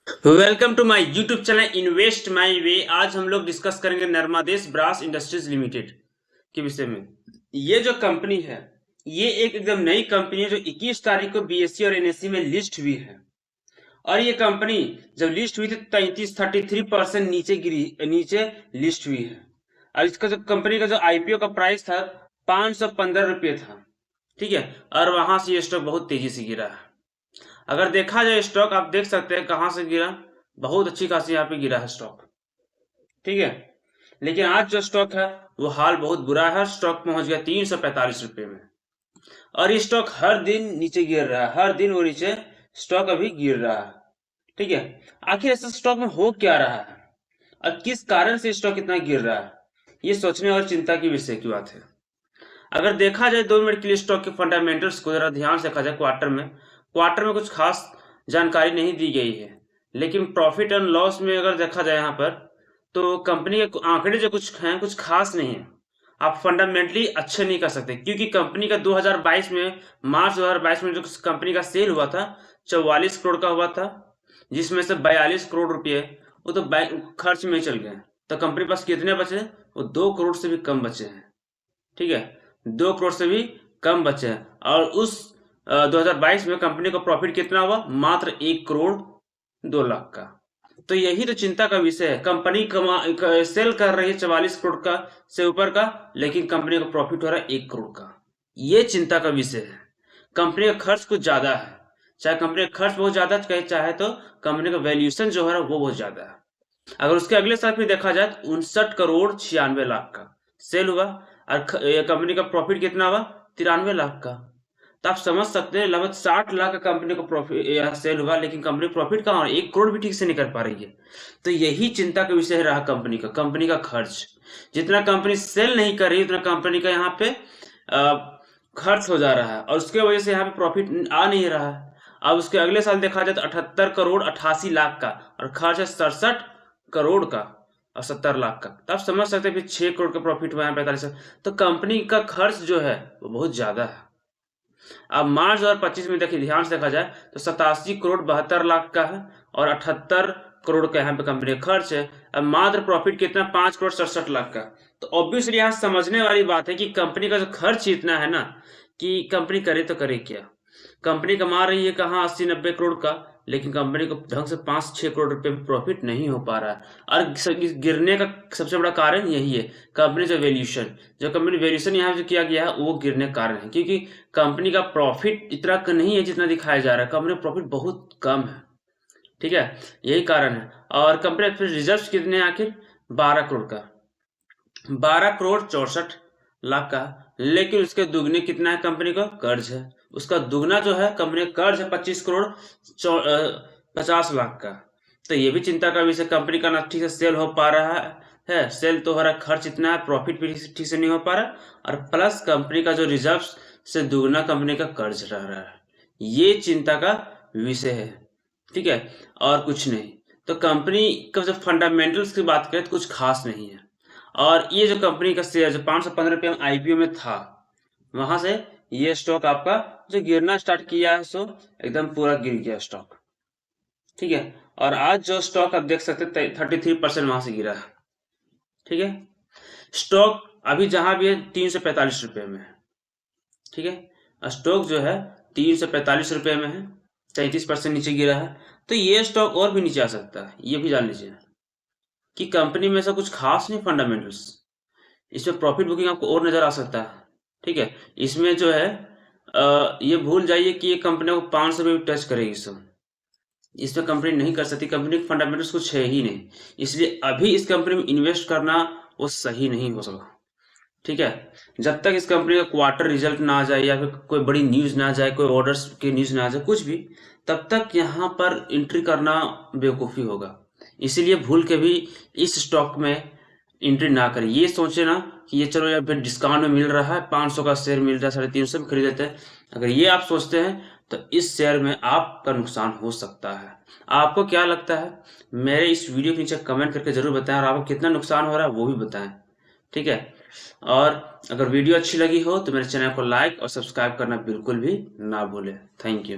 Welcome to my YouTube channel invest my way. आज हम लोग डिस्कस करेंगे नर्मादेश ब्रास इंडस्ट्रीज लिमिटेड के विषय में। ये जो कंपनी है, ये एक एकदम नई कंपनी है जो 21 तारीख को बीएसई और एनएसई में लिस्ट हुई है। और ये कंपनी जब लिस्ट हुई थी 33% नीचे लिस्ट हुई है। और इसका जो कंपनी का जो आईपीओ का प्राइस था 515 रुपये था। ठीक है, और वहां से ये स्टॉक बहुत तेजी से गिरा है। अगर देखा जाए स्टॉक, आप देख सकते हैं कहां से गिरा, बहुत अच्छी खासी यहाँ पे गिरा है स्टॉक। ठीक है, लेकिन आज जो स्टॉक है वो हाल बहुत बुरा है। स्टॉक पहुंच गया 345 रुपये में। और ये स्टॉक हर दिन नीचे गिर रहा है, हर दिन वो नीचे स्टॉक अभी गिर रहा है। ठीक है, आखिर ऐसा स्टॉक में हो क्या रहा है और किस कारण से स्टॉक इतना गिर रहा है, ये सोचने और चिंता की विषय की बात है। अगर देखा जाए 2 मिनट के लिए स्टॉक के फंडामेंटल्स को जरा ध्यान से देखा जाए, क्वार्टर में कुछ खास जानकारी नहीं दी गई है। लेकिन प्रॉफिट एंड लॉस में अगर देखा जाए यहाँ पर, तो कंपनी के आंकड़े जो कुछ हैं कुछ खास नहीं है। आप फंडामेंटली अच्छे नहीं कर सकते, क्योंकि कंपनी का 2022 में, मार्च 2022 में जो कंपनी का सेल हुआ था 44 करोड़ का हुआ था, जिसमें से 42 करोड़ रुपये वो तो बैंक खर्च में ही चल गए। तो कंपनी के पास कितने बचे? वो 2 करोड़ से भी कम बचे हैं। ठीक है, 2 करोड़ से भी कम बचे हैं। और उस 2022 में कंपनी का प्रॉफिट कितना हुआ? मात्र 1 करोड़ 2 लाख का। तो यही तो चिंता का विषय है। कंपनी सेल कर रही है 44 करोड़ का से ऊपर का, लेकिन कंपनी का प्रॉफिट हो रहा है 1 करोड़ का। ये चिंता का विषय है। कंपनी का खर्च कुछ ज्यादा है। चाहे कंपनी का खर्च बहुत ज्यादा चाहे तो कंपनी का वैल्यूएशन जो है वो बहुत ज्यादा है। अगर उसके अगले साल फिर देखा जाए तो 59 करोड़ 96 लाख का सेल हुआ। और कंपनी का प्रॉफिट कितना हुआ? 93 लाख का। तो आप समझ सकते हैं लगभग 60 लाख का कंपनी को प्रॉफिट सेल हुआ, लेकिन कंपनी प्रॉफिट कहाँ हो रहा है? 1 करोड़ भी ठीक से नहीं कर पा रही है। तो यही चिंता का विषय रहा कंपनी का खर्च। जितना कंपनी सेल नहीं कर रही उतना कंपनी का यहाँ पे खर्च हो जा रहा है, और उसके वजह से यहाँ पे प्रॉफिट आ नहीं रहा है। अब उसके अगले साल देखा जाए तो 78 करोड़ 88 लाख का, और खर्च है 67 करोड़ का और 70 लाख का। तो आप समझ सकते हैं फिर 6 करोड़ का प्रॉफिट हुआ है 45 लाख। तो कंपनी का खर्च जो है वो बहुत ज्यादा है। अब मार्च 2025 में देखिए, ध्यान से देखा जाए तो 87 करोड़ 72 लाख का है, और 78 करोड़ का यहाँ पे कंपनी का खर्च है। अब मात्र प्रॉफिट कितना? 5 करोड़ 67 लाख का। तो ऑब्वियसली यहाँ समझने वाली बात है कि कंपनी का जो खर्च इतना है ना, कि कंपनी करे तो करे क्या। कंपनी कमा रही है कहाँ 80-90 करोड़ का, लेकिन कंपनी को ढंग से 5-6 करोड़ रुपए में प्रॉफिट नहीं हो पा रहा है। और गिरने का सबसे बड़ा कारण यही है, कंपनी जो कंपनी वैल्यूएशन यहाँ जो किया गया है वो गिरने का कारण है। क्योंकि कंपनी का प्रॉफिट इतना नहीं है जितना दिखाया जा रहा है। कंपनी का प्रॉफिट बहुत कम है। ठीक है, यही कारण है। और कंपनी फिर रिजर्व कितने हैं आखिर? 12 करोड़ का, 12 करोड़ 64 लाख का। लेकिन उसके दुगने कितना है कंपनी का कर्ज है? उसका दुगना जो है कंपनी का कर्ज है 25 करोड़ 50 लाख का। तो ये भी चिंता का विषय। कंपनी का ना ठीक से सेल हो पा रहा है, सेल तो हो रहा है, खर्च इतना है, प्रॉफिट भी ठीक से नहीं हो पा रहा, और प्लस कंपनी का जो रिजर्व से दुगना कंपनी का कर्ज रह रहा है। ये चिंता का विषय है। ठीक है, और कुछ नहीं। तो कंपनी का जो फंडामेंटल्स की बात करें तो कुछ खास नहीं है। और ये जो कंपनी का शेयर जो 515 रुपये आईपीओ में था, वहां से ये स्टॉक आपका जो गिरना स्टार्ट किया है, सो एकदम पूरा गिर गया स्टॉक। ठीक है, और आज जो स्टॉक आप देख सकते हैं 33% वहां से गिरा है। ठीक है, स्टॉक अभी जहां भी है 345 रुपये में है। ठीक है, स्टॉक जो है 345 रुपये में है, 33% नीचे गिरा है। तो ये स्टॉक और भी नीचे आ सकता है, ये भी जान लीजिए कि कंपनी में ऐसा कुछ खास नहीं फंडामेंटल्स। इसमें प्रॉफिट बुकिंग आपको और नजर आ सकता है। ठीक है, इसमें जो है ये भूल जाइए कि ये कंपनी को 500 में भी टच करेगी सब। इसमें कंपनी नहीं कर सकती, कंपनी के फंडामेंटल्स कुछ है ही नहीं। इसलिए अभी इस कंपनी में इन्वेस्ट करना वो सही नहीं हो सका। ठीक है, जब तक इस कंपनी का क्वार्टर रिजल्ट ना आ जाए, या फिर कोई बड़ी न्यूज ना आ जाए, कोई ऑर्डर्स की न्यूज ना आ जाए, कुछ भी, तब तक यहाँ पर एंट्री करना बेवकूफ़ी होगा। इसीलिए भूल के भी इस स्टॉक में एंट्री ना करें। ये सोचे ना कि ये चलो यार फिर डिस्काउंट में मिल रहा है, 500 का शेयर मिल रहा है, 350 में खरीद लेते हैं। अगर ये आप सोचते हैं तो इस शेयर में आपका नुकसान हो सकता है। आपको क्या लगता है? मेरे इस वीडियो के नीचे कमेंट करके जरूर बताएं, और आपको कितना नुकसान हो रहा है वो भी बताएं। ठीक है, और अगर वीडियो अच्छी लगी हो तो मेरे चैनल को लाइक और सब्सक्राइब करना बिल्कुल भी ना भूलें। Thank you.